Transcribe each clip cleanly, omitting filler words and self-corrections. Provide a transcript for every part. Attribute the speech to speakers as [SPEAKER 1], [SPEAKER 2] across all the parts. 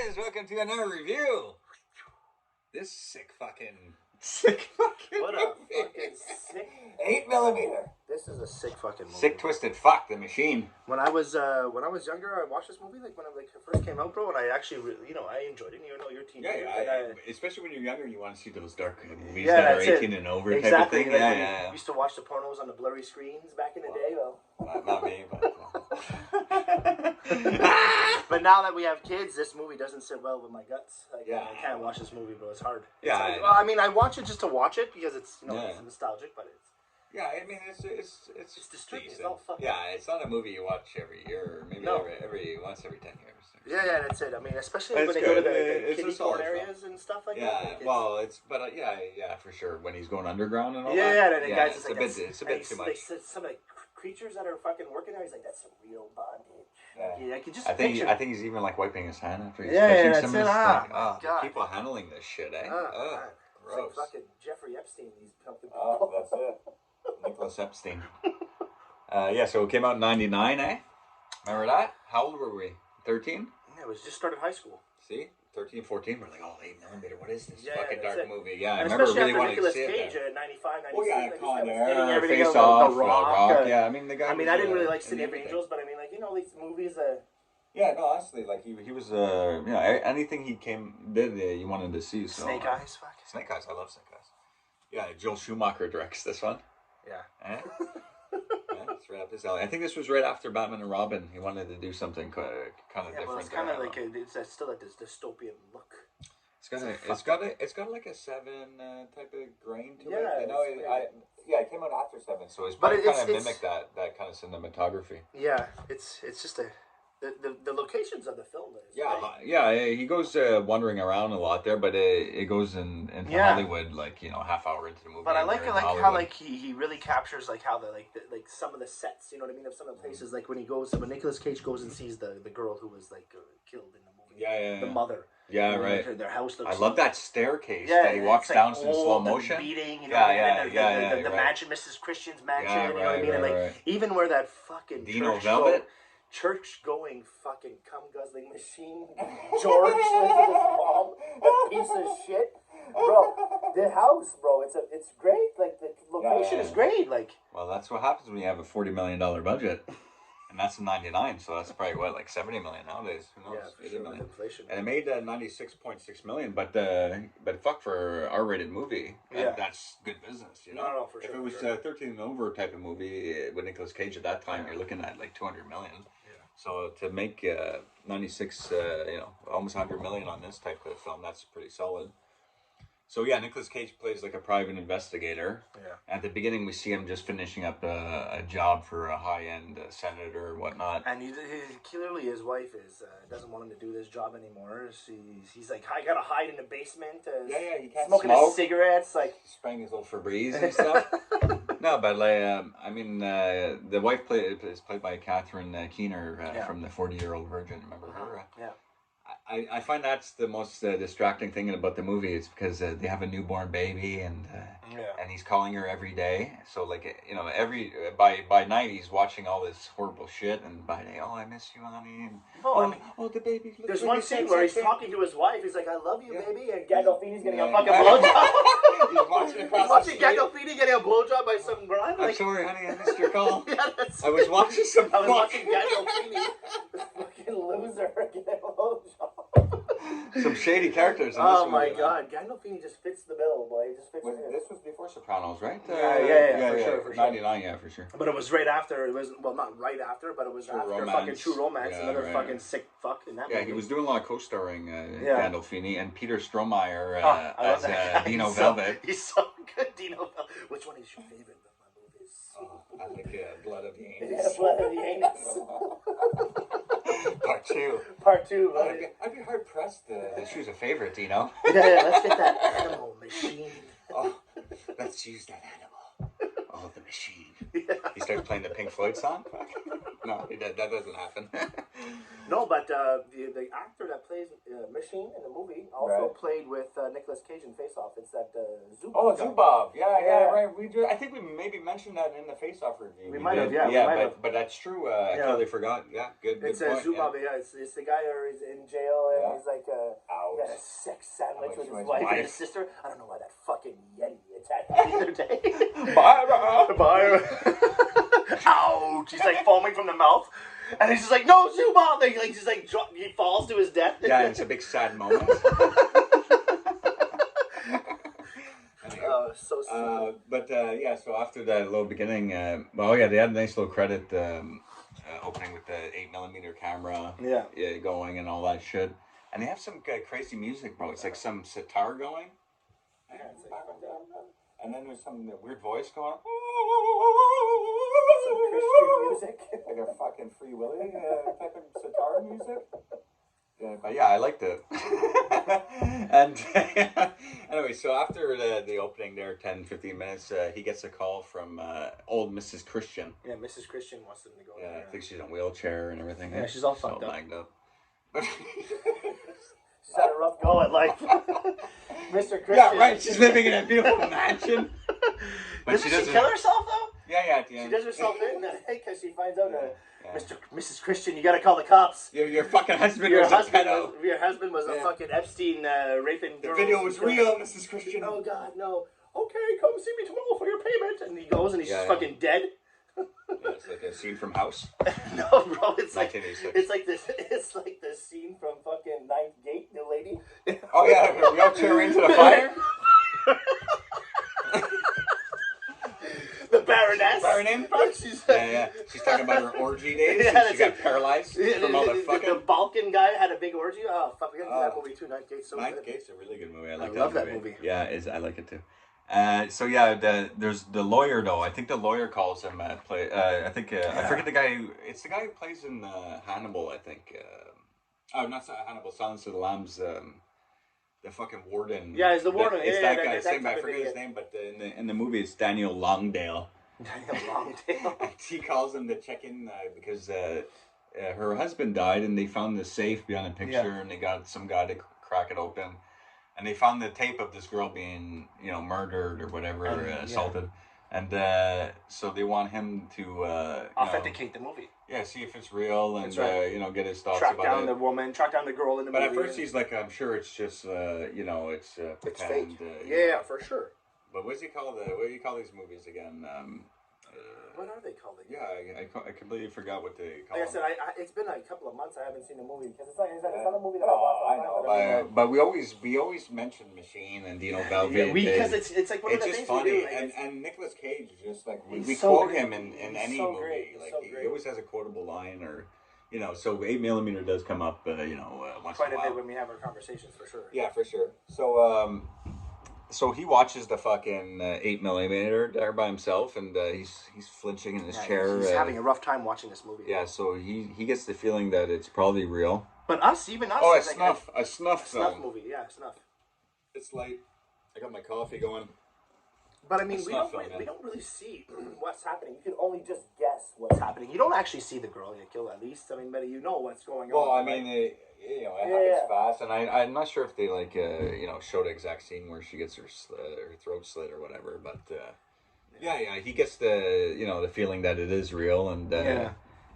[SPEAKER 1] guys, welcome to another review. This sick fucking
[SPEAKER 2] What a fucking sick
[SPEAKER 1] 8mm.
[SPEAKER 2] This is a sick fucking movie.
[SPEAKER 1] Sick twisted fuck the machine.
[SPEAKER 2] When I was younger, I watched this movie when it first came out, bro, and I actually I enjoyed it. You know, you're a teenager.
[SPEAKER 1] Especially when you're younger, you want to see those dark movies
[SPEAKER 2] Yeah,
[SPEAKER 1] that are
[SPEAKER 2] that's
[SPEAKER 1] 18 and over
[SPEAKER 2] exactly.
[SPEAKER 1] type of thing.
[SPEAKER 2] Like
[SPEAKER 1] Yeah.
[SPEAKER 2] We used to watch the pornos on the blurry screens back in the day. Well,
[SPEAKER 1] Not me, but.
[SPEAKER 2] But now that we have kids, this movie doesn't sit well with my guts.
[SPEAKER 1] Yeah.
[SPEAKER 2] I can't watch this movie, bro. It's hard.
[SPEAKER 1] Yeah.
[SPEAKER 2] I mean, I watch it just to watch it because it's it's nostalgic, but it's.
[SPEAKER 1] Yeah, I mean it's
[SPEAKER 2] disturbing.
[SPEAKER 1] decent.
[SPEAKER 2] It's all fucked
[SPEAKER 1] Yeah, it's not a movie you watch every year, or maybe once every 10 years.
[SPEAKER 2] Yeah, that's it. I mean, especially
[SPEAKER 1] It's
[SPEAKER 2] when they
[SPEAKER 1] good.
[SPEAKER 2] go to the
[SPEAKER 1] It's
[SPEAKER 2] kiddie
[SPEAKER 1] a solid
[SPEAKER 2] porn areas and stuff like that.
[SPEAKER 1] Yeah, well, yeah, for sure. When he's going underground and all that.
[SPEAKER 2] Yeah, and the guys,
[SPEAKER 1] it's a bit too much.
[SPEAKER 2] Some of the creatures that are fucking working there, he's like, that's some real bondage.
[SPEAKER 1] Yeah.
[SPEAKER 2] I can just
[SPEAKER 1] I think
[SPEAKER 2] picture.
[SPEAKER 1] he's even like wiping his hand after he's
[SPEAKER 2] Yeah,
[SPEAKER 1] touching some of
[SPEAKER 2] that's
[SPEAKER 1] this.
[SPEAKER 2] it.
[SPEAKER 1] Like,
[SPEAKER 2] God.
[SPEAKER 1] people handling this shit, eh?
[SPEAKER 2] God.
[SPEAKER 1] Gross.
[SPEAKER 2] It's like fucking Jeffrey Epstein. These pumping
[SPEAKER 1] Oh, that's it. Nicholas Epstein. So it came out in 99, eh? Remember that? How old were we? 13?
[SPEAKER 2] Yeah, it was just started high school.
[SPEAKER 1] See? 13, 14, we're like, oh, 8mm, what is this
[SPEAKER 2] Yeah,
[SPEAKER 1] fucking
[SPEAKER 2] that's
[SPEAKER 1] dark
[SPEAKER 2] it.
[SPEAKER 1] movie? Yeah, I
[SPEAKER 2] And
[SPEAKER 1] remember
[SPEAKER 2] especially
[SPEAKER 1] really
[SPEAKER 2] after
[SPEAKER 1] wanting to
[SPEAKER 2] Nicolas
[SPEAKER 1] see
[SPEAKER 2] Cage
[SPEAKER 1] it.
[SPEAKER 2] 95, 96.
[SPEAKER 1] Oh, yeah,
[SPEAKER 2] like,
[SPEAKER 1] Con
[SPEAKER 2] getting
[SPEAKER 1] Air,
[SPEAKER 2] everything
[SPEAKER 1] Face
[SPEAKER 2] on
[SPEAKER 1] Off,
[SPEAKER 2] the Rock.
[SPEAKER 1] yeah, I mean, the guy
[SPEAKER 2] I mean, I didn't really like
[SPEAKER 1] in
[SPEAKER 2] City of
[SPEAKER 1] everything.
[SPEAKER 2] Angels, but I mean, like, these movies.
[SPEAKER 1] Yeah, no, honestly, like, he was, anything he did, you wanted to see, so.
[SPEAKER 2] Snake Eyes, fuck.
[SPEAKER 1] Snake Eyes, I love Snake Eyes. Yeah, Joel Schumacher directs this one.
[SPEAKER 2] Yeah.
[SPEAKER 1] Eh? It's right up his alley. I think this was right after Batman and Robin. He wanted to do something kind of different.
[SPEAKER 2] Well, it's kind of like it's still like this dystopian look.
[SPEAKER 1] It's got like a 7 type of grain to it.
[SPEAKER 2] Yeah,
[SPEAKER 1] You know, it came out after 7, so it's
[SPEAKER 2] But
[SPEAKER 1] kind of
[SPEAKER 2] it's-
[SPEAKER 1] mimic that kind of cinematography.
[SPEAKER 2] Yeah, it's just the locations of the film.
[SPEAKER 1] He goes wandering around a lot there, but it goes into Hollywood like half hour into the movie.
[SPEAKER 2] But I like
[SPEAKER 1] they're in
[SPEAKER 2] how
[SPEAKER 1] Hollywood.
[SPEAKER 2] he really captures like how the some of the sets, you know what I mean, of some of the places, like when Nicolas Cage goes and sees the girl who was like killed in the movie. The mother.
[SPEAKER 1] Yeah, right.
[SPEAKER 2] Their house looks.
[SPEAKER 1] I love that staircase that he walks down in slow motion.
[SPEAKER 2] Beating,
[SPEAKER 1] The
[SPEAKER 2] mansion, Mrs. Christian's mansion.
[SPEAKER 1] Yeah,
[SPEAKER 2] you know what I mean? And like even where that fucking
[SPEAKER 1] Dino Velvet.
[SPEAKER 2] Church going fucking cum guzzling machine George lives with his mom, a piece of shit, bro. The house, bro, it's great. Like the location is great. Like,
[SPEAKER 1] well, that's what happens when you have a $40 million budget, and that's in '99, so that's probably what, like $70 million nowadays. Who knows?
[SPEAKER 2] yeah, for sure, with inflation.
[SPEAKER 1] And it made $96.6 million, but fuck, for an R-rated movie, that's good business, you know.
[SPEAKER 2] No, for sure.
[SPEAKER 1] If it was a 13 and over type of movie with Nicolas Cage at that time, you're looking at like $200 million. So to make 96, almost 100 million on this type of film, that's pretty solid. So yeah, Nicolas Cage plays like a private investigator.
[SPEAKER 2] Yeah.
[SPEAKER 1] At the beginning, we see him just finishing up a job for a high-end senator or whatnot.
[SPEAKER 2] And clearly his wife doesn't want him to do this job anymore. He's like, I gotta hide in the basement.
[SPEAKER 1] You can't
[SPEAKER 2] smoking
[SPEAKER 1] smoke.
[SPEAKER 2] his cigarettes, like
[SPEAKER 1] spraying his little Febreze and stuff. No, but like, the wife is played by Catherine Keener from the 40-Year-Old Virgin. Remember her?
[SPEAKER 2] Yeah.
[SPEAKER 1] I find that's the most distracting thing about the movie. It's because they have a newborn baby and he's calling her every day. So like by night he's watching all this horrible shit, and by day, I miss you, honey. And, the baby.
[SPEAKER 2] There's one scene where he's talking to his wife. He's like, I love you, baby, and Gandolfini's getting a fucking blowjob.
[SPEAKER 1] He's
[SPEAKER 2] watching Gandolfini getting a blowjob by some girl.
[SPEAKER 1] I'm sorry, honey, I missed your call.
[SPEAKER 2] I
[SPEAKER 1] was watching
[SPEAKER 2] Gandolfini, the fucking loser, getting a blowjob.
[SPEAKER 1] Some shady characters in this
[SPEAKER 2] Oh
[SPEAKER 1] movie,
[SPEAKER 2] my god, Gandolfini just fits the bill, boy. He just fits the bill.
[SPEAKER 1] This was before Sopranos, right?
[SPEAKER 2] For sure.
[SPEAKER 1] 99, for sure.
[SPEAKER 2] But it was right after. It was not right after, but it was after
[SPEAKER 1] Romance.
[SPEAKER 2] fucking True Romance.
[SPEAKER 1] Yeah,
[SPEAKER 2] another
[SPEAKER 1] right.
[SPEAKER 2] fucking sick fuck in that movie.
[SPEAKER 1] Yeah, he was doing a lot of co-starring Gandolfini and Peter Stromeyer
[SPEAKER 2] I love
[SPEAKER 1] as
[SPEAKER 2] that guy.
[SPEAKER 1] Dino Velvet.
[SPEAKER 2] He's so good, Dino Velvet. Which one is your favorite of my movies?
[SPEAKER 1] I like Blood of the
[SPEAKER 2] Yeah,
[SPEAKER 1] Anus.
[SPEAKER 2] Blood of the Anus.
[SPEAKER 1] Part 2.
[SPEAKER 2] Part 2, buddy.
[SPEAKER 1] I'd be hard pressed that she was a favorite, Dino.
[SPEAKER 2] Yeah, let's get that animal machine.
[SPEAKER 1] Let's use that animal. Oh, the machine. Yeah. He starts playing the Pink Floyd song. No, that doesn't happen.
[SPEAKER 2] No, but the actor that plays Machine in the movie also played with Nicolas Cage in Face Off. It's that Zubov.
[SPEAKER 1] Oh, Zubov. Yeah, right. I think we maybe mentioned that in the Face Off review.
[SPEAKER 2] We might have, yeah.
[SPEAKER 1] But that's true. I totally forgot. Yeah, good
[SPEAKER 2] It's
[SPEAKER 1] point.
[SPEAKER 2] Zubov. Yeah, it's the guy who's in jail and he's like he had a sex sandwich with his wife and his sister. I don't know why that fucking Yeti attacked me the other day. Bye. Ouch! He's like foaming from the mouth. And he's just like, no, Zubov! He falls to his death.
[SPEAKER 1] Yeah, it's a big sad moment.
[SPEAKER 2] So stupid.
[SPEAKER 1] So after that little beginning, they had a nice little credit opening with the 8mm camera going and all that shit. And they have some crazy music, bro. It's like some sitar going. And then there's some weird voice going.
[SPEAKER 2] Some Christian music.
[SPEAKER 1] Like a fucking Free Willy type of sitar music. Yeah, but yeah, I liked it. And anyway, so after the opening there, 10-15 minutes, he gets a call from old Mrs. Christian.
[SPEAKER 2] Yeah, Mrs. Christian wants them to go
[SPEAKER 1] there. I think she's in a wheelchair and everything.
[SPEAKER 2] Yeah, she's all fucked up.
[SPEAKER 1] Banged up.
[SPEAKER 2] She's had a rough go at life. Mr. Christian.
[SPEAKER 1] Yeah, right. She's living in a beautiful mansion. But
[SPEAKER 2] Doesn't she kill herself, though?
[SPEAKER 1] Yeah, at the end.
[SPEAKER 2] She does herself in because she finds out Mrs. Christian, you gotta call the cops.
[SPEAKER 1] Your fucking husband was a pedo.
[SPEAKER 2] Your husband was a fucking Epstein raping
[SPEAKER 1] the
[SPEAKER 2] girls.
[SPEAKER 1] The video was real, Mrs. Christian.
[SPEAKER 2] Oh, God, no. Okay, come see me tomorrow for your payment. And he goes and he's just fucking dead.
[SPEAKER 1] Yeah, it's like a scene from House.
[SPEAKER 2] No, bro, it's like this. It's like the scene from fucking Ninth Gate, the lady.
[SPEAKER 1] Oh yeah, the wheelchair into the fire.
[SPEAKER 2] The Baroness.
[SPEAKER 1] She's She's talking about her orgy days. Yeah, she got paralyzed from all the fucking.
[SPEAKER 2] The Balkan guy had a big orgy. Oh fuck, we gotta do that movie too. Ninth Gate's so good.
[SPEAKER 1] Ninth Gate's a really good movie. I
[SPEAKER 2] love that movie.
[SPEAKER 1] Yeah, I like it too. There's the lawyer though. I think the lawyer calls him. I forget the guy. It's the guy who plays in Hannibal. I think. Not Hannibal. Silence of the Lambs. The fucking warden.
[SPEAKER 2] Yeah, he's the warden.
[SPEAKER 1] It's that guy. I forget his name, but in the movie it's Daniel Longdale.
[SPEAKER 2] Daniel Longdale.
[SPEAKER 1] And he calls him to check in because her husband died, and they found the safe behind a picture, and they got some guy to crack it open. And they found the tape of this girl being, murdered or whatever, assaulted. And so they want him to...
[SPEAKER 2] authenticate the movie.
[SPEAKER 1] Yeah, see if it's real and, get his thoughts
[SPEAKER 2] about it.
[SPEAKER 1] Track
[SPEAKER 2] down the girl in the movie.
[SPEAKER 1] But at first he's like, I'm sure it's just, it's pretend.
[SPEAKER 2] It's fake. For sure.
[SPEAKER 1] But what do you call these movies again?
[SPEAKER 2] What are they called again?
[SPEAKER 1] Yeah, I completely forgot what they call.
[SPEAKER 2] Like I said, it's been a couple of months I haven't seen the movie because it's not a movie that I watch.
[SPEAKER 1] I know, but we always mention Machine and Dino Valverde
[SPEAKER 2] because it's like one of the
[SPEAKER 1] just
[SPEAKER 2] things
[SPEAKER 1] funny.
[SPEAKER 2] we do.
[SPEAKER 1] And Nicolas Cage is just like we
[SPEAKER 2] so
[SPEAKER 1] quote
[SPEAKER 2] great.
[SPEAKER 1] him in any movie.
[SPEAKER 2] Great.
[SPEAKER 1] Like he always has a quotable line or. So 8mm does come up, once in a while.
[SPEAKER 2] Quite a bit when we have our conversations, for sure.
[SPEAKER 1] Yeah, for sure. So he watches the fucking 8mm there by himself, and he's flinching in his chair.
[SPEAKER 2] He's having a rough time watching this movie.
[SPEAKER 1] Yeah, so he gets the feeling that it's probably real.
[SPEAKER 2] But even us.
[SPEAKER 1] Oh, a snuff
[SPEAKER 2] movie. Yeah, snuff.
[SPEAKER 1] It's late. I got my coffee going.
[SPEAKER 2] But I mean, we don't really see what's happening. You can only just guess what's happening. You don't actually see the girl get killed, at least. I mean, but you know what's going on.
[SPEAKER 1] Well, I mean, it happens fast, and I'm not sure if they show the exact scene where she gets her throat slit or whatever. But he gets the feeling that it is real, and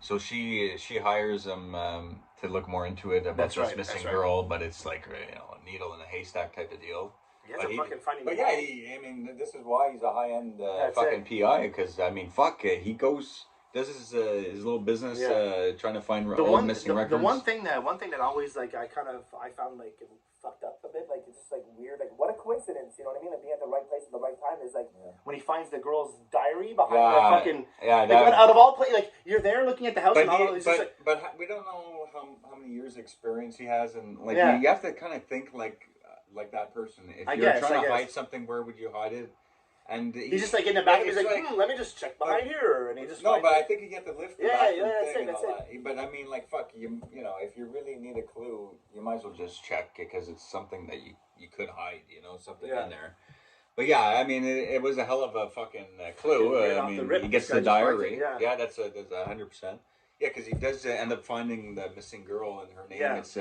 [SPEAKER 1] so she hires him to look more into it about this missing girl, but it's like a needle in a haystack type of deal. This is why he's a high-end fucking PI, because, he goes, does his little business trying to find missing records.
[SPEAKER 2] The one thing that always, I found, fucked up a bit, it's just, weird, what a coincidence, you know what I mean? Being at the right place at the right time is, when he finds the girl's diary behind the fucking, out of all places, you're there looking at the house,
[SPEAKER 1] but we don't know how many years experience he has, and, you have to kind of think, like that person. If you're trying to hide something, where would you hide it? And
[SPEAKER 2] he's just in the back. He's let me just check behind here, and he just
[SPEAKER 1] but I think you get to lift.
[SPEAKER 2] That's it.
[SPEAKER 1] But I mean, fuck you. If you really need a clue, you might as well just check because it's something that you could hide. Something in there. But it was a hell of a fucking clue. He gets the diary. Yeah, that's 100%. Yeah, because he does end up finding the missing girl, and her name it's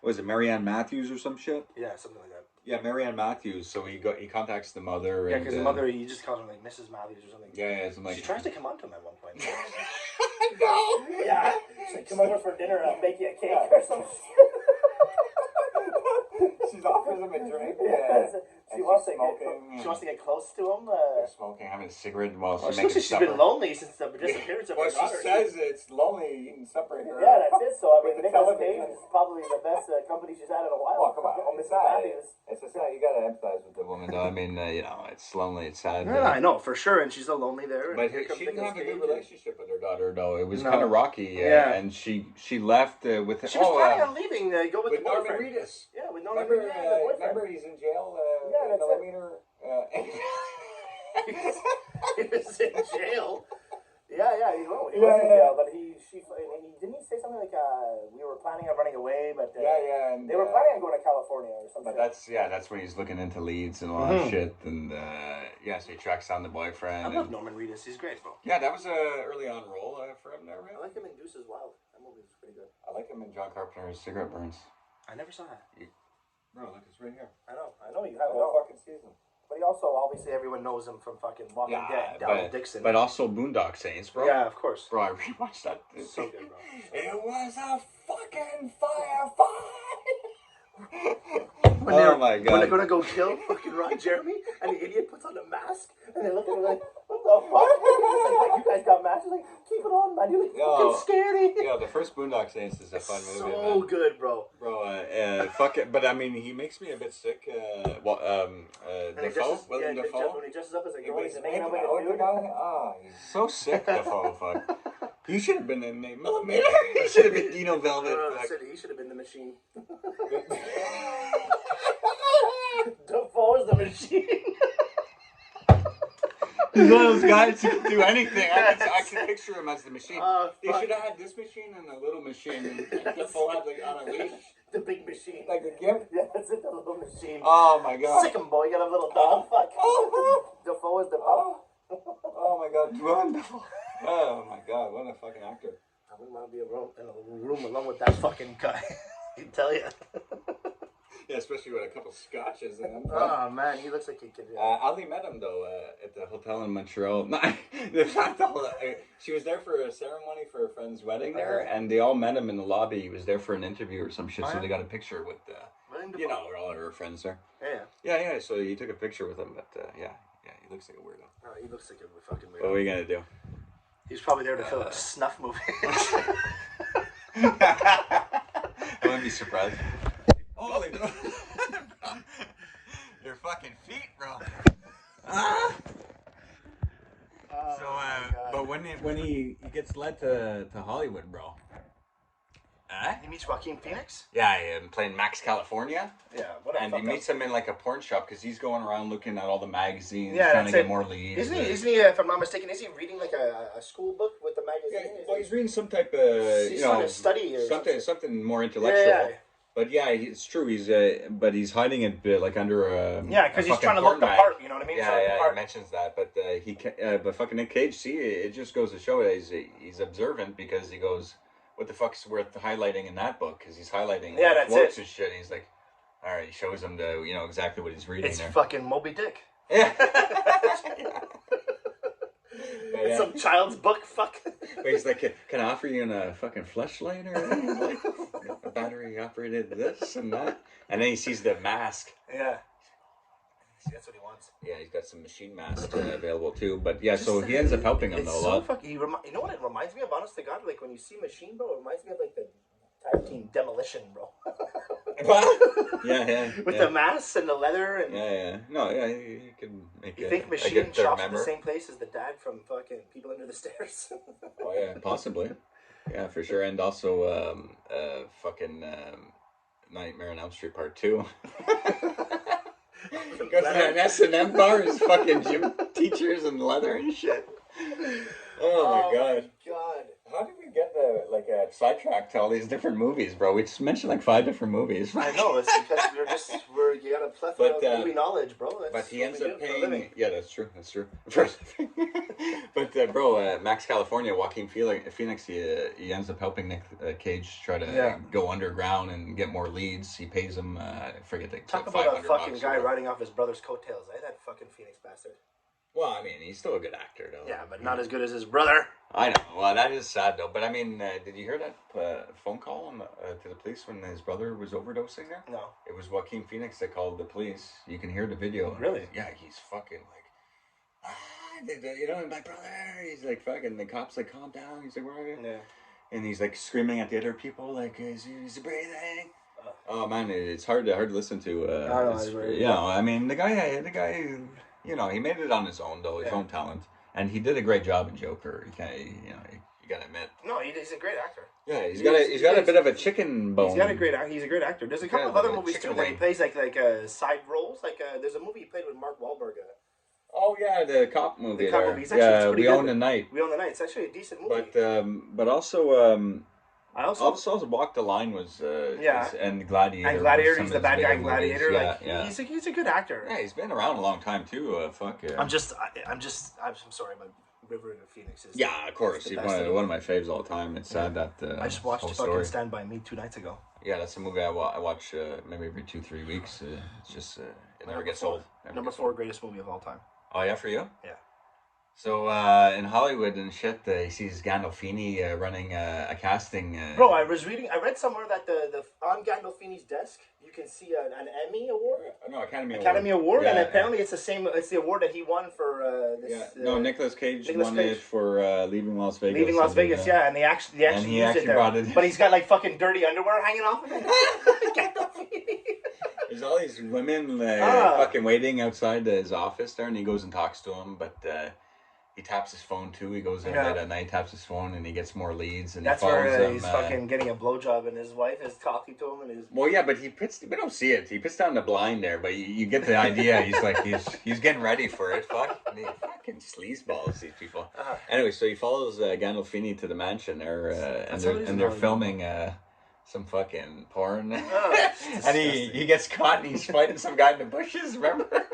[SPEAKER 1] was it Marianne Matthews or some shit?
[SPEAKER 2] Yeah, something like that.
[SPEAKER 1] Yeah, Marianne Matthews. So he contacts the mother.
[SPEAKER 2] Yeah, because the mother, he just calls her like Mrs. Matthews or something.
[SPEAKER 1] Yeah, something like.
[SPEAKER 2] She tries to come on to him at one point.
[SPEAKER 1] No.
[SPEAKER 2] Yeah. She's like, come over for dinner. I'll make you a cake or some shit.
[SPEAKER 1] She's offers him a drink.
[SPEAKER 2] Yeah. She wants to get close to him.
[SPEAKER 1] Smoking, having a cigarette while
[SPEAKER 2] she's
[SPEAKER 1] making
[SPEAKER 2] she's been lonely since the disappearance of her daughter.
[SPEAKER 1] She says it's lonely. You can separate her.
[SPEAKER 2] Yeah, that's it. So I mean, Nicolas Cage is probably the best company she's had in a while.
[SPEAKER 1] Well, come on, Mrs. Matthews. It's just you got to empathize with the woman, though. I mean, it's lonely, it's sad.
[SPEAKER 2] Yeah, I know for sure, and she's so lonely there.
[SPEAKER 1] But she didn't have a good relationship with her daughter, though. It was kind of rocky. And she left with.
[SPEAKER 2] She was planning on leaving. Go with the
[SPEAKER 1] Norman
[SPEAKER 2] boyfriend.
[SPEAKER 1] Reedus.
[SPEAKER 2] Yeah, with Norman Reedus.
[SPEAKER 1] Remember, he's in jail.
[SPEAKER 2] Yeah, that's
[SPEAKER 1] millimeter.
[SPEAKER 2] He was in jail. Yeah, he was in jail, but didn't he say something like we were planning on running away, but
[SPEAKER 1] and
[SPEAKER 2] they were planning on going to California or something.
[SPEAKER 1] But that's when he's looking into leads and all that shit, and so he tracks down the boyfriend.
[SPEAKER 2] I love Norman Reedus. He's great, bro.
[SPEAKER 1] Yeah, that was a early on role for him there, right?
[SPEAKER 2] I like him in Deuces Wild. That movie was pretty good.
[SPEAKER 1] I like him in John Carpenter's Cigarette Burns.
[SPEAKER 2] I never saw that.
[SPEAKER 1] Bro, look, it's right here.
[SPEAKER 2] I know you have it all fucking season. But he also, obviously, everyone knows him from fucking Walking Dead, Donald Dixon.
[SPEAKER 1] But also Boondock Saints, bro.
[SPEAKER 2] Yeah, of course.
[SPEAKER 1] Bro, I rewatched that.
[SPEAKER 2] It's so good, bro.
[SPEAKER 1] It was a fucking firefight!
[SPEAKER 2] Oh
[SPEAKER 1] my God.
[SPEAKER 2] When they're gonna go kill fucking Ron Jeremy, and the idiot puts on a mask, and they look at him like, what the fuck? It's like, wait, you guys got masks? He's like, keep it on, man. You're like, fucking scary.
[SPEAKER 1] Yeah, the first Boondock Saints is a fun movie, man.
[SPEAKER 2] So good, bro.
[SPEAKER 1] Bro, fuck it. But I mean, he makes me a bit sick. Defoe? William Defoe?
[SPEAKER 2] When he dresses up as a girl,
[SPEAKER 1] He's
[SPEAKER 2] he's making out with a dude.
[SPEAKER 1] He's so sick, Defoe, fuck. He should have been in 8 Millimeter. He should have been Dino Velvet.
[SPEAKER 2] He should have been the Machine. Defoe is the Machine.
[SPEAKER 1] He's one of those guys who can do anything. I can picture him as the Machine. They should have had this machine and a little machine. And Defoe had on a leash.
[SPEAKER 2] The big machine.
[SPEAKER 1] Like the gimp?
[SPEAKER 2] Yeah, that's it, the little machine.
[SPEAKER 1] Oh my God.
[SPEAKER 2] Sick him, boy. You got a little dog. Fuck. Defoe is Defoe.
[SPEAKER 1] Oh my God. Run, Defoe. Oh my God. What a fucking actor.
[SPEAKER 2] I wouldn't want to be in a room alone with that fucking guy. I tell you.
[SPEAKER 1] Yeah, especially with a couple scotches in him.
[SPEAKER 2] Oh man, he looks like he could.
[SPEAKER 1] Ali met him though at the hotel in Montreal. No, she was there for a ceremony for a friend's wedding there, and they all met him in the lobby. He was there for an interview or some shit, so they got a picture with all of her friends there. Yeah. So he took a picture with him, but he looks like a weirdo.
[SPEAKER 2] Oh, he looks like a fucking weirdo.
[SPEAKER 1] What are we gonna do?
[SPEAKER 2] He's probably there to film a snuff movie.
[SPEAKER 1] I wouldn't be surprised. Holy bro. Your fucking feet, bro. But when he gets led to Hollywood, bro.
[SPEAKER 2] He meets Joaquin Phoenix?
[SPEAKER 1] Yeah, playing Max California.
[SPEAKER 2] Yeah,
[SPEAKER 1] and he meets him in like a porn shop because he's going around looking at all the magazines, trying to get more leads.
[SPEAKER 2] Isn't he, if I'm not mistaken, is he reading like a school book with the magazine?
[SPEAKER 1] Yeah, well, he's reading some type of,
[SPEAKER 2] he's trying to study or
[SPEAKER 1] something more intellectual. Yeah. But yeah, it's true. But he's hiding it like under a
[SPEAKER 2] because he's trying to look the part. You know what I mean?
[SPEAKER 1] Yeah, he mentions that. But but fucking Nick Cage, it just goes to show that he's observant because he goes, what the fuck's worth highlighting in that book? Because he's highlighting quotes and shit. He's like, all right, he shows him exactly what he's reading.
[SPEAKER 2] It's fucking Moby Dick.
[SPEAKER 1] Yeah.
[SPEAKER 2] It's some child's book. Fuck.
[SPEAKER 1] But he's like, can I offer you a fucking fleshlight or anything? Like, a battery operated this and that, and then he sees the mask.
[SPEAKER 2] Yeah. See, that's what he wants.
[SPEAKER 1] Yeah, he's got some machine masks available too. But yeah, so he ends up helping him though a lot.
[SPEAKER 2] You know what it reminds me of? Honest to God, like when you see Machine, bro, it reminds me of like the tag team Demolition, bro.
[SPEAKER 1] Yeah.
[SPEAKER 2] With the masks and the leather and.
[SPEAKER 1] Yeah. No, yeah, you can make.
[SPEAKER 2] You think Machine shops at the same place as the dad from fucking People Under the Stairs?
[SPEAKER 1] Oh yeah, possibly. Yeah, for sure, and also fucking Nightmare on Elm Street Part 2. Goes to an S&M bar, his fucking gym teachers and leather and shit. Oh my god. How did we get sidetracked to all these different movies, bro? We just mentioned like 5 different movies.
[SPEAKER 2] I know, it's because we're you got a plethora of movie knowledge, bro.
[SPEAKER 1] But he ends up paying. Yeah, that's true. That's true. But bro, Max California, Joaquin Phoenix, he ends up helping Nick Cage try to go underground and get more leads. He pays him. I forget the
[SPEAKER 2] talk about a fucking guy riding off his brother's coattails. That fucking Phoenix bastard.
[SPEAKER 1] Well, I mean, he's still a good actor, though.
[SPEAKER 2] Yeah, but not as good as his brother.
[SPEAKER 1] I know. Well, that is sad, though. But I mean, did you hear that phone call to the police when his brother was overdosing there?
[SPEAKER 2] No.
[SPEAKER 1] It was Joaquin Phoenix that called the police. You can hear the video.
[SPEAKER 2] Really?
[SPEAKER 1] Yeah, he's fucking like, you know, my brother. He's like fucking. The cops like, calm down. He's like, where are you? Yeah. And he's like screaming at the other people, like, is he breathing? Oh man, it's hard to listen to. I mean, the guy. You know, he made it on his own, though, his own talent. And he did a great job in Joker. You gotta admit.
[SPEAKER 2] No, he's a great actor.
[SPEAKER 1] Yeah, he's got a bit of a chicken bone.
[SPEAKER 2] He's a great actor. There's a couple of other movies, too, where he plays, like side roles. Like, there's a movie he played with Mark Wahlberg.
[SPEAKER 1] Oh, yeah, the cop movie.
[SPEAKER 2] The cop movie. It's
[SPEAKER 1] We Own the Night.
[SPEAKER 2] We Own the Night. It's actually a decent movie.
[SPEAKER 1] But also...
[SPEAKER 2] I also
[SPEAKER 1] Walk the Line was and Gladiator.
[SPEAKER 2] And Gladiator, he's the bad guy in Gladiator.
[SPEAKER 1] Yeah,
[SPEAKER 2] He's a good actor.
[SPEAKER 1] Yeah, he's been around a long time too. Fuck yeah.
[SPEAKER 2] I'm sorry, but River of Phoenix is.
[SPEAKER 1] Yeah, of course. He's one of my faves all the time. It's sad that
[SPEAKER 2] I just watched fucking Stand By Me 2 nights ago.
[SPEAKER 1] Yeah, that's a movie I watch maybe every 2-3 weeks. It's just it never gets old.
[SPEAKER 2] Number 4 greatest movie of all time.
[SPEAKER 1] Oh yeah, for you?
[SPEAKER 2] Yeah.
[SPEAKER 1] So in Hollywood and shit, he sees Gandolfini running a casting.
[SPEAKER 2] Bro, I read somewhere that the on Gandolfini's desk you can see an Emmy award.
[SPEAKER 1] No,
[SPEAKER 2] Academy Award, and apparently it's the same. It's the award that he won for this.
[SPEAKER 1] No, Nicolas Cage won it for Leaving Las Vegas.
[SPEAKER 2] Leaving Las Vegas, and they actually used it there. But he's got like fucking dirty underwear hanging off of it. Gandolfini.
[SPEAKER 1] There's all these women fucking waiting outside his office there, and he goes and talks to them, but. He taps his phone too. He goes in late at night, taps his phone, and he gets more leads. And
[SPEAKER 2] that's where he's fucking getting a blowjob, and his wife is talking to him, and his.
[SPEAKER 1] Well, yeah, but we don't see it. He puts down the blind there, but you get the idea. He's like he's getting ready for it. Fucking sleazeballs, these people. Anyway, so he follows Gandolfini to the mansion there, and they're filming some fucking porn, and he gets caught, and he's fighting some guy in the bushes. Remember?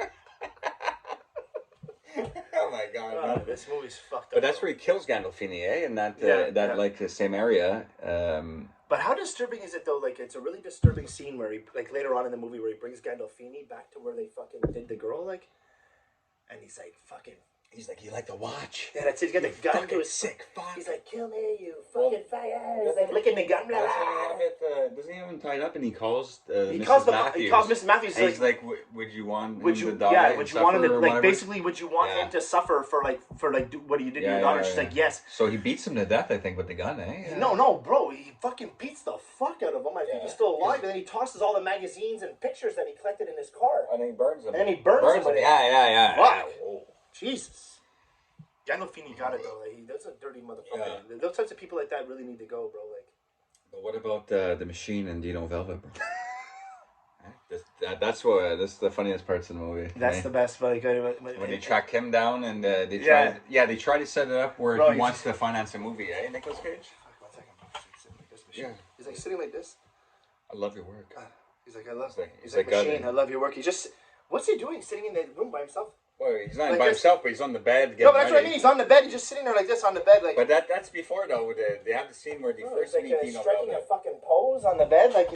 [SPEAKER 1] Oh my god!
[SPEAKER 2] This movie's fucked up.
[SPEAKER 1] But that's where he kills Gandolfini, in that like the same area.
[SPEAKER 2] But how disturbing is it though? Like it's a really disturbing scene where he like later on in the movie where he brings Gandolfini back to where they fucking did the girl and he's like fucking.
[SPEAKER 1] He's like, you like to watch?
[SPEAKER 2] Yeah, that's it. He's got the gun to his
[SPEAKER 1] sick. Fuck.
[SPEAKER 2] He's like, kill me, you fucking fire. He's like licking the gun.
[SPEAKER 1] Doesn't he have him tied up and he calls
[SPEAKER 2] Mrs. Matthews.
[SPEAKER 1] He's like, would you want him to die? Yeah,
[SPEAKER 2] would you want him to, like, basically, would you want him to suffer for what you did to your daughter? She's like, yes.
[SPEAKER 1] So he beats him to death, I think, with the gun, eh?
[SPEAKER 2] Yeah. No, bro. He fucking beats the fuck out of him. I think he's still alive. And then he tosses all the magazines and pictures that he collected in his car.
[SPEAKER 1] And then he burns them.
[SPEAKER 2] Yeah. Fuck. Jesus. Gandolfini got it though. That's a dirty motherfucker. Yeah. Those types of people like that really need to go, bro. Like.
[SPEAKER 1] But what about the Machine and Dino Velvet, bro? That's the funniest parts of the movie.
[SPEAKER 2] That's the best. But
[SPEAKER 1] when they track him down and they try to set it up where he wants to finance a movie, eh, Nicolas Cage?
[SPEAKER 2] Fuck, 1 second, bro. He's sitting like this, Machine. Yeah. He's like sitting like this.
[SPEAKER 1] I love your work.
[SPEAKER 2] He's like, He's like Machine. I love your work. What's he doing? Sitting in the room by himself?
[SPEAKER 1] Well, he's not by himself, but he's on the bed.
[SPEAKER 2] No, but that's what I mean. He's on the bed. He's just sitting there like this on the bed, like.
[SPEAKER 1] But that's before though. They have the scene where they first meet Dino
[SPEAKER 2] striking a fucking pose on the bed, like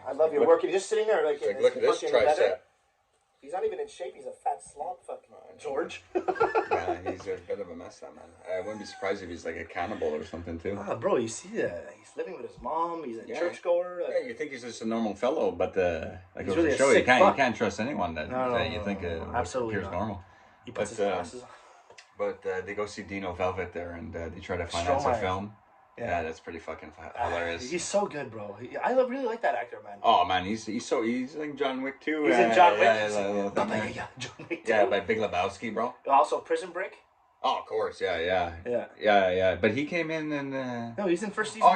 [SPEAKER 2] I love your work. And he's just sitting there, like
[SPEAKER 1] look at this tricep.
[SPEAKER 2] He's not even in shape. He's a fat slob, fucking George.
[SPEAKER 1] Yeah, he's a bit of a mess, that man. I wouldn't be surprised if he's like a cannibal or something too.
[SPEAKER 2] Bro, you see that? He's living with his mom. He's a churchgoer.
[SPEAKER 1] Yeah, you think he's just a normal fellow, but like it was a show, you can't trust anyone that you think
[SPEAKER 2] absolutely
[SPEAKER 1] appears normal.
[SPEAKER 2] He puts his glasses on.
[SPEAKER 1] But they go see Dino Velvet there, and they try to finance a film. Yeah, that's pretty fucking hilarious.
[SPEAKER 2] He's so good, bro. I really like that actor, man.
[SPEAKER 1] Oh man, he's like John Wick too.
[SPEAKER 2] He's in John Wick.
[SPEAKER 1] Yeah,
[SPEAKER 2] John Wick.
[SPEAKER 1] Yeah, by Big Lebowski, bro.
[SPEAKER 2] Also, Prison Break.
[SPEAKER 1] Oh, of course, yeah. But he came in and.
[SPEAKER 2] No, he's in first season.
[SPEAKER 1] Oh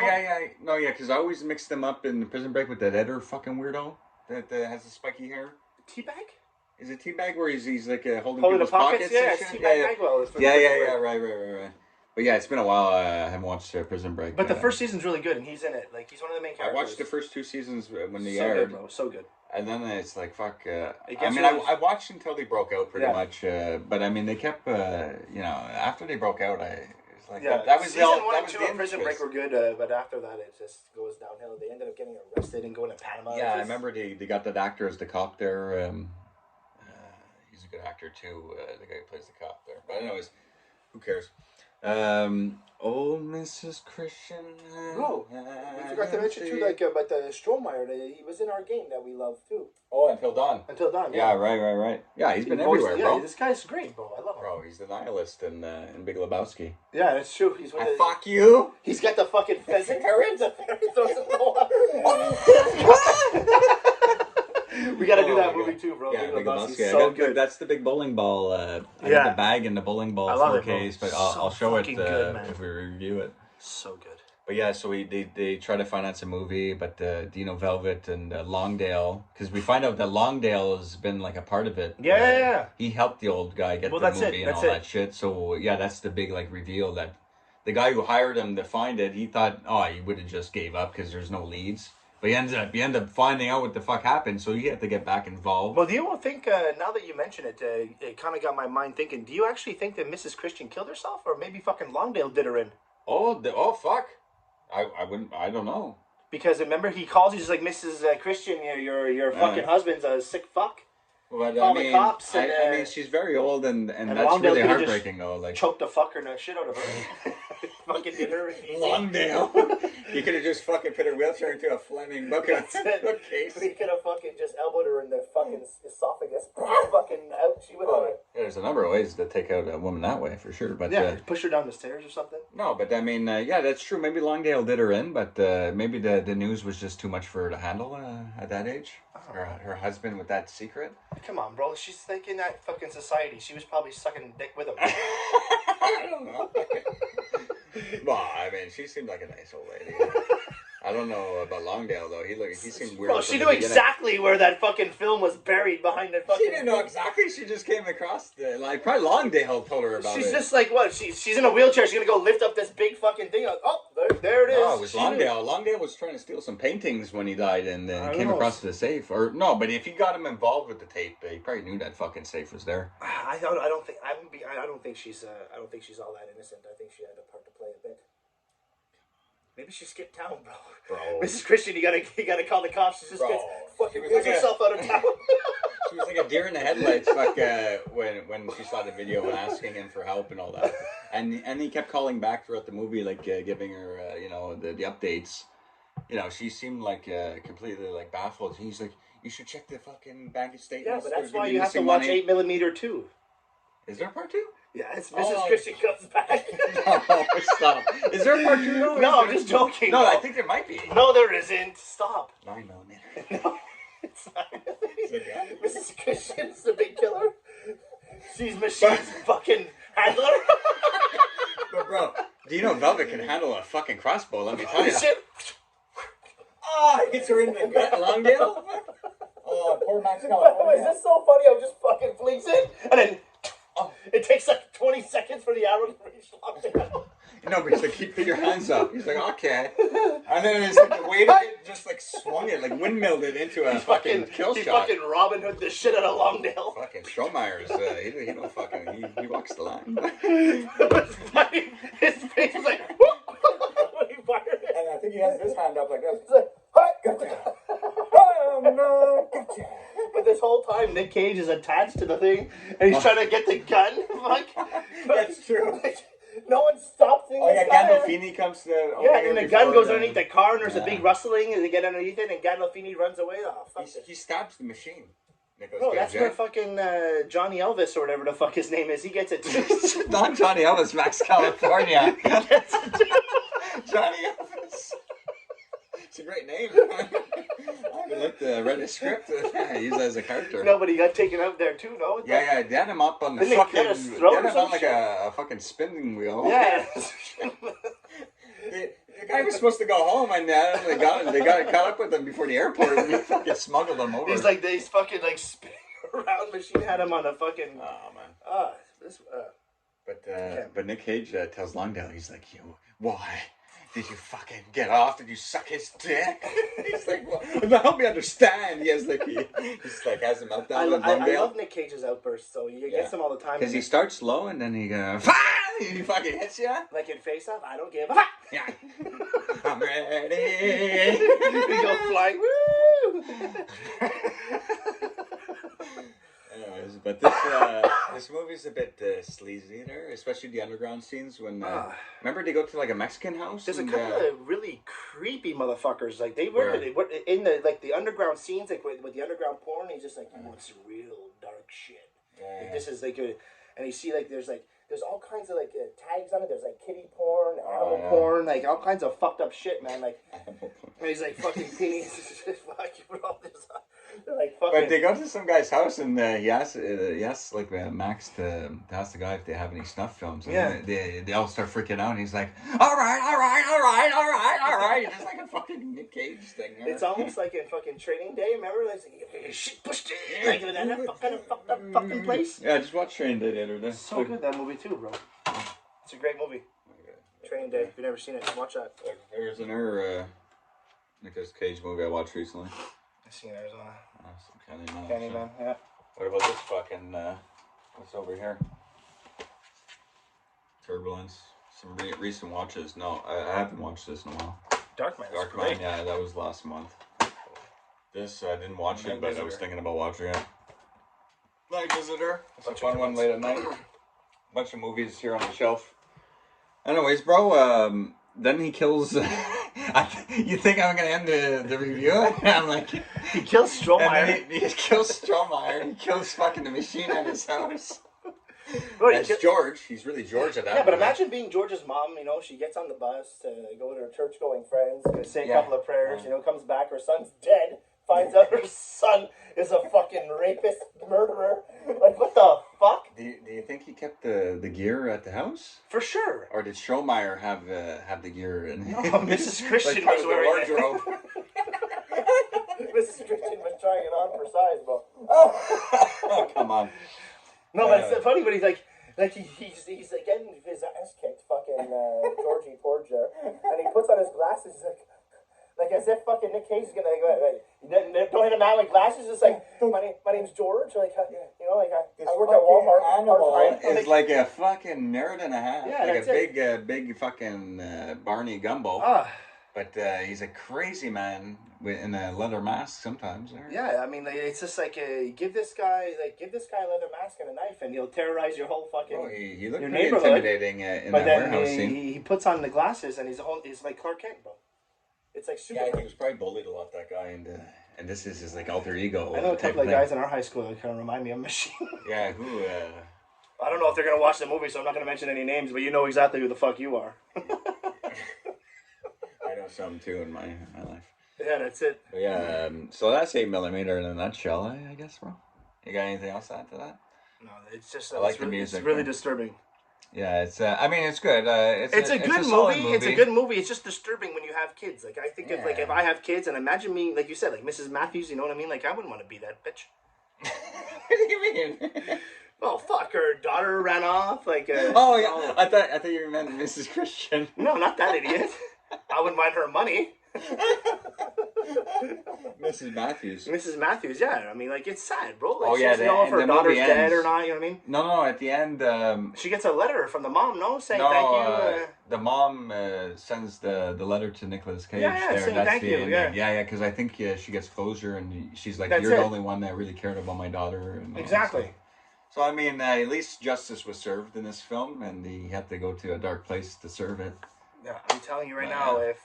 [SPEAKER 1] yeah, because I always mixed him up in Prison Break with that Edder fucking weirdo that has the spiky hair.
[SPEAKER 2] Teabag.
[SPEAKER 1] Is it Teabag where he's like holding
[SPEAKER 2] the
[SPEAKER 1] people's pockets?
[SPEAKER 2] Yeah, it's Teabag Bagwell.
[SPEAKER 1] Yeah, right. But yeah, it's been a while. I haven't watched Prison Break.
[SPEAKER 2] But the first season's really good, and he's in it. Like, he's one of the main characters.
[SPEAKER 1] I watched the first 2 seasons when they
[SPEAKER 2] so
[SPEAKER 1] aired.
[SPEAKER 2] Good, bro. So good.
[SPEAKER 1] And then it's like, fuck.
[SPEAKER 2] Really...
[SPEAKER 1] I watched until they broke out pretty much. But I mean, they kept, after they broke out, it's like, that was
[SPEAKER 2] season 1 and 2 of Prison Break were good, but after that, it just goes downhill. They ended up getting arrested and going to Panama.
[SPEAKER 1] Yeah, I remember they got that actor as the cop there. He's a good actor too. The guy who plays the cop there. But anyways, who cares? Old Mrs. Christian.
[SPEAKER 2] Bro, we forgot to mention too, like about the Strohmeyer. He was in our game that we love too.
[SPEAKER 1] Oh, Until Dawn.
[SPEAKER 2] Until Dawn.
[SPEAKER 1] Yeah, right. Yeah, he's been everywhere, bro.
[SPEAKER 2] Yeah, this guy's great, bro. I love him.
[SPEAKER 1] Bro, he's the nihilist in Big Lebowski.
[SPEAKER 2] Yeah, that's true. He's one of
[SPEAKER 1] fuck you.
[SPEAKER 2] He's got the fucking pheasant. The parrot throws it in the water. We gotta do that movie too, bro.
[SPEAKER 1] Yeah, Big Lebowski.
[SPEAKER 2] So good.
[SPEAKER 1] That's the big bowling ball. I got the bag and the bowling ball for case, but I'll show it if we review it.
[SPEAKER 2] So good.
[SPEAKER 1] But yeah, so they try to finance a movie, but Dino Velvet and Longdale, because we find out that Longdale has been like a part of it.
[SPEAKER 2] Yeah.
[SPEAKER 1] He helped the old guy get the movie and all that shit. So yeah, that's the big like reveal that the guy who hired him to find it, he thought, he would have just gave up because there's no leads. But he ended up finding out what the fuck happened, so he had to get back involved.
[SPEAKER 2] Well, do you think, now that you mention it, it kind of got my mind thinking, do you actually think that Mrs. Christian killed herself, or maybe fucking Longdale did her in?
[SPEAKER 1] Oh, fuck. I don't know.
[SPEAKER 2] Because remember, he calls, he's like, Mrs. Christian, your fucking husband's a sick fuck.
[SPEAKER 1] But
[SPEAKER 2] Call the cops.
[SPEAKER 1] I mean, she's very old, and that's Longdale really heartbreaking, though. Like,
[SPEAKER 2] choked the fucker and the shit out of her. Fucking did her.
[SPEAKER 1] Longdale. You could have just fucking put her wheelchair into a Fleming bookcase.
[SPEAKER 2] He could have fucking just elbowed her in the fucking esophagus. Fucking out. She would have.
[SPEAKER 1] There's a number of ways to take out a woman that way, for sure. But
[SPEAKER 2] push her down the stairs or something.
[SPEAKER 1] No, but I mean, that's true. Maybe Longdale did her in, but maybe the news was just too much for her to handle at that age. Her husband with that secret.
[SPEAKER 2] Come on, bro. She's like in that fucking society. She was probably sucking dick with him.
[SPEAKER 1] I don't know. Well, I mean, she seemed like a nice old lady. I don't know about Longdale though. He seemed weird.
[SPEAKER 2] Well, she knew exactly where that fucking film was buried behind the fucking.
[SPEAKER 1] She didn't know exactly. She just came across probably Longdale told her about
[SPEAKER 2] She's
[SPEAKER 1] it.
[SPEAKER 2] She's just like what? She's in a wheelchair. She's gonna go lift up this big fucking thing. Like, there it is.
[SPEAKER 1] No, it was Longdale. Longdale was trying to steal some paintings when he died, and then came across the safe. Or no, but if he got him involved with the tape, he probably knew that fucking safe was there.
[SPEAKER 2] I don't think she's all that innocent. I think she had a part to play a bit. Maybe she skipped town, bro. Mrs. Christian, you gotta call the cops. She just gets fucking pulls herself out of town.
[SPEAKER 1] She was like a deer in the headlights, like when she saw the video asking him for help and all that, and he kept calling back throughout the movie, like giving her the updates. She seemed like completely like baffled. He's like, you should check the fucking bank statements.
[SPEAKER 2] Yeah, but that's why you have to watch 8mm too.
[SPEAKER 1] Is there a part 2?
[SPEAKER 2] Yeah, it's Mrs. Christian comes back.
[SPEAKER 1] No, stop. Is there a part 2?
[SPEAKER 2] No, I'm just joking.
[SPEAKER 1] No, I think there might be.
[SPEAKER 2] No, there isn't. Stop.
[SPEAKER 1] 9mm.
[SPEAKER 2] No, it's 9mm. Mrs. Christian's the big killer. She's Machine's fucking handler.
[SPEAKER 1] But bro, Dino Velvet can handle a fucking crossbow, let me tell you. Hits her in the gut, Longdale. Oh, poor Max California.
[SPEAKER 2] Is this so funny? I just fucking flings it, and then it takes like 20 seconds for the arrow to reach Longdale.
[SPEAKER 1] No, but he's like, keep your hands up. He's like, okay. And then it's like the weight of it just like swung it, like windmilled it into a fucking kill shot.
[SPEAKER 2] He fucking Robin Hood the shit out of Longdale.
[SPEAKER 1] Fucking Strohmeyer's, he don't fucking, he walks the line.
[SPEAKER 2] His face is like, when he fired it.
[SPEAKER 1] And I think he has his hand up like this.
[SPEAKER 2] He's like, hi,
[SPEAKER 1] gotcha. Oh no, gotcha.
[SPEAKER 2] But this whole time, Nick Cage is attached to the thing, and he's trying to get the gun.
[SPEAKER 1] That's true.
[SPEAKER 2] No one stops him.
[SPEAKER 1] Oh yeah, Gandolfini comes to.
[SPEAKER 2] Yeah, and the gun goes underneath the car, and there's a big rustling, and they get underneath it, and Gandolfini runs away. Oh, fuck
[SPEAKER 1] he stabs the machine.
[SPEAKER 2] No, that's where fucking Johnny Elvis or whatever the fuck his name is. He gets it too.
[SPEAKER 1] Not Johnny Elvis, Max California. He gets it too. Johnny Elvis. It's a great name. I read the script. I use that as a character.
[SPEAKER 2] No, but he got taken out there too, no?
[SPEAKER 1] Yeah, they had him up on the fucking. They had him on like a fucking spinning wheel.
[SPEAKER 2] Yeah.
[SPEAKER 1] The guy was supposed to go home, and they got caught up with him before the airport, and they fucking smuggled him over.
[SPEAKER 2] He's fucking like spinning around. Machine had him on a fucking.
[SPEAKER 1] Oh man. But Nick Cage tells Longdale, he's like, why? Did you fucking get off? Did you suck his dick? He's like, well, help me understand. He has has a meltdown.
[SPEAKER 2] I love Nick Cage's outbursts, so he gets them all the time.
[SPEAKER 1] Because he starts slow and then he goes, he fucking hits you.
[SPEAKER 2] Like in Face Off, I don't give a fuck.
[SPEAKER 1] Yeah. I'm ready.
[SPEAKER 2] We go flying. Woo!
[SPEAKER 1] Anyways, but this movie's a bit sleazy there, especially the underground scenes when remember they go to like a Mexican house.
[SPEAKER 2] There's a couple of really creepy motherfuckers. Like they were in the underground scenes, like with the underground porn. He's just like, you want some real dark shit.
[SPEAKER 1] Yeah.
[SPEAKER 2] Like, this is like and you see there's all kinds of tags on it. There's like kitty porn, animal porn, like all kinds of fucked up shit, man. Like, and he's like fucking penis. Fuck, you put all this on. Like fucking.
[SPEAKER 1] But they go to some guy's house and he asks Max to ask the guy if they have any snuff films. And they all start freaking out and he's like, all right. Just like a fucking Nick Cage thing. Right?
[SPEAKER 2] It's almost like in fucking Training Day. Remember? Like, shit pushed it. Like that kind of fucked up fucking place.
[SPEAKER 1] Yeah, just watch Training Day the other day.
[SPEAKER 2] So good, that movie too, bro. It's a great movie. Training Day. If you've never seen it, watch that.
[SPEAKER 1] There's another Nicolas Cage movie I watched recently.
[SPEAKER 2] I've seen Arizona.
[SPEAKER 1] Candyman.
[SPEAKER 2] Yeah.
[SPEAKER 1] What about this fucking, what's over here? Turbulence. Some recent watches. No, I haven't watched this in a while.
[SPEAKER 2] Darkman,
[SPEAKER 1] yeah, that was last month. This, I didn't watch it, but I was thinking about watching it. Night Visitor. It's a fun one late at night. Bunch of movies here on the shelf. Anyways, bro, then he kills... you think I'm going to end the review? I'm like...
[SPEAKER 2] He kills Strohmeyer.
[SPEAKER 1] He kills Strohmeyer. He kills fucking the machine at his house.
[SPEAKER 2] Bro,
[SPEAKER 1] That's George. He's really George at that
[SPEAKER 2] point. Yeah, but imagine being George's mom, she gets on the bus to go to her church-going friends, gonna say a couple of prayers, comes back, her son's dead, finds out her son is a fucking rapist, murderer. Like, what the fuck?
[SPEAKER 1] Do you think he kept the gear at the house?
[SPEAKER 2] For sure.
[SPEAKER 1] Or did Strohmeyer have the gear?
[SPEAKER 2] No, Mrs. Christian was wearing it. Mrs. Christian was trying it on for size, bro.
[SPEAKER 1] Oh, come on.
[SPEAKER 2] No, but it's funny, but he's like he's getting his ass kicked, fucking Georgie Porge there, and he puts on his glasses, like as if fucking Nick Cage is gonna don't hit him out with glasses. It's like my name's George, like I work at Walmart.
[SPEAKER 1] Animal is like a fucking nerd and a half,
[SPEAKER 2] yeah,
[SPEAKER 1] like a big fucking Barney Gumbo. But he's a crazy man in a leather mask sometimes. Right?
[SPEAKER 2] Yeah, I mean, it's just like give this guy a leather mask and a knife, and he'll terrorize your whole fucking.
[SPEAKER 1] Oh, he looked pretty intimidating in that warehouse scene.
[SPEAKER 2] He puts on the glasses, and he's like Clark Kent, bro. It's like super.
[SPEAKER 1] Yeah, he was probably bullied a lot, that guy, and this is his like alter ego.
[SPEAKER 2] I know a couple of guys in our high school that kind of remind me of Machine.
[SPEAKER 1] Yeah, who?
[SPEAKER 2] I don't know if they're gonna watch the movie, so I'm not gonna mention any names, but you know exactly who the fuck you are.
[SPEAKER 1] I know some too in my life.
[SPEAKER 2] Yeah, that's it.
[SPEAKER 1] But yeah, so that's 8mm in a nutshell, I guess, bro. You got anything else to add to that?
[SPEAKER 2] No, it's just
[SPEAKER 1] I like the music.
[SPEAKER 2] It's really disturbing.
[SPEAKER 1] Yeah, it's. I mean, it's good.
[SPEAKER 2] It's a good movie. It's a good movie. It's just disturbing when you have kids. Like I think if I have kids, and imagine me, like you said, like Mrs. Matthews. You know what I mean? Like I wouldn't want to be that bitch.
[SPEAKER 1] What do you mean?
[SPEAKER 2] Oh fuck! Her daughter ran off. Like.
[SPEAKER 1] Oh yeah, I thought you meant Mrs. Christian.
[SPEAKER 2] No, not that idiot. I wouldn't mind her money.
[SPEAKER 1] Mrs. Matthews.
[SPEAKER 2] Mrs. Matthews, yeah. I mean, like, it's sad, bro. Like,
[SPEAKER 1] oh, yeah.
[SPEAKER 2] She doesn't know if her daughter's dead or not, you know what I mean?
[SPEAKER 1] No, at the end...
[SPEAKER 2] she gets a letter from the mom, saying thank you.
[SPEAKER 1] The mom sends the letter to Nicolas Cage.
[SPEAKER 2] Yeah,
[SPEAKER 1] there.
[SPEAKER 2] saying
[SPEAKER 1] That's
[SPEAKER 2] thank you,
[SPEAKER 1] Yeah, because I think she gets closure, and she's like, you're the only one that really cared about my daughter. And
[SPEAKER 2] exactly.
[SPEAKER 1] So, I mean, at least justice was served in this film, and he had to go to a dark place to serve it.
[SPEAKER 2] Yeah, I'm telling you right now, if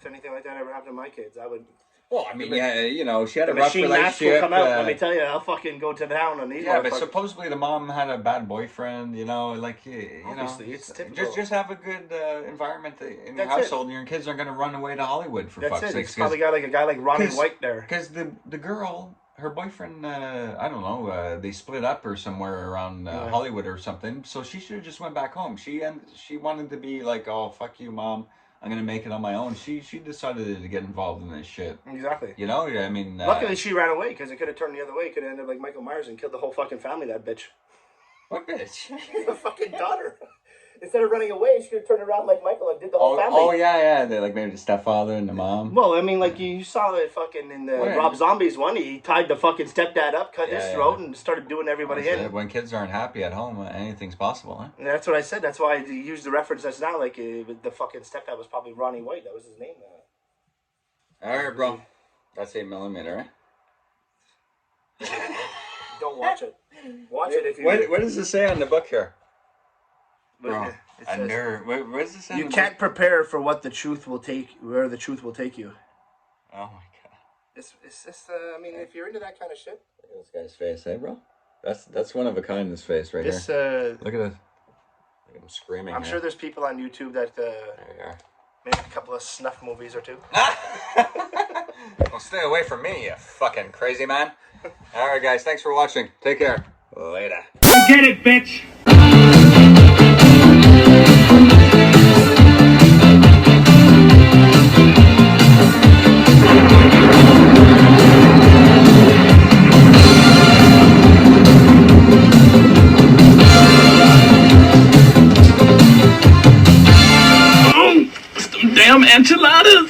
[SPEAKER 2] anything like that ever happened to my kids, I would.
[SPEAKER 1] Well, I mean, she had a rough
[SPEAKER 2] machine mask will come out. Let me tell you, I'll fucking go to town on these.
[SPEAKER 1] Yeah, but supposedly the mom had a bad boyfriend. Obviously,
[SPEAKER 2] it's typical.
[SPEAKER 1] Just have a good environment in your household, and your kids aren't going to run away to Hollywood for fuck's sake.
[SPEAKER 2] It's probably got like a guy like Ronnie White there.
[SPEAKER 1] Because the girl. Her boyfriend, I don't know, they split up or somewhere around Hollywood or something. So she should have just went back home. She wanted to be like, oh, fuck you, Mom. I'm going to make it on my own. She decided to get involved in this shit.
[SPEAKER 2] Exactly.
[SPEAKER 1] I mean...
[SPEAKER 2] Luckily, she ran away because it could have turned the other way. It could have ended up like Michael Myers and killed the whole fucking family, that bitch.
[SPEAKER 1] What bitch?
[SPEAKER 2] The fucking daughter. Instead of running away, she could have turned around like Michael and did the whole family.
[SPEAKER 1] Oh yeah. They like maybe the stepfather and the mom.
[SPEAKER 2] Well, I mean, like you saw it fucking in the Rob Zombie's one. He tied the fucking stepdad up, cut his throat, and started doing everybody in.
[SPEAKER 1] When kids aren't happy at home, anything's possible, huh?
[SPEAKER 2] And that's what I said. That's why I used the reference that's not like the fucking stepdad was probably Ronnie White. That was his name.
[SPEAKER 1] All right, bro. That's 8mm, right?
[SPEAKER 2] Don't watch it. Watch it if you.
[SPEAKER 1] What does it say on the book here?
[SPEAKER 2] Bro,
[SPEAKER 1] a nerd. What does it say?
[SPEAKER 2] You can't prepare for what the truth will take. Where the truth will take you.
[SPEAKER 1] Oh my god.
[SPEAKER 2] It's just. I mean, if you're into that kind of shit.
[SPEAKER 1] Look at this guy's face, eh, bro? That's one of a kind. This face right here. Look at it. Look at him screaming.
[SPEAKER 2] I'm sure there's people on YouTube that.
[SPEAKER 1] There you are.
[SPEAKER 2] Maybe a couple of snuff movies or two.
[SPEAKER 1] Well, stay away from me, you fucking crazy man. All right, guys. Thanks for watching. Take care. Later.
[SPEAKER 3] Get it, bitch. Damn enchiladas!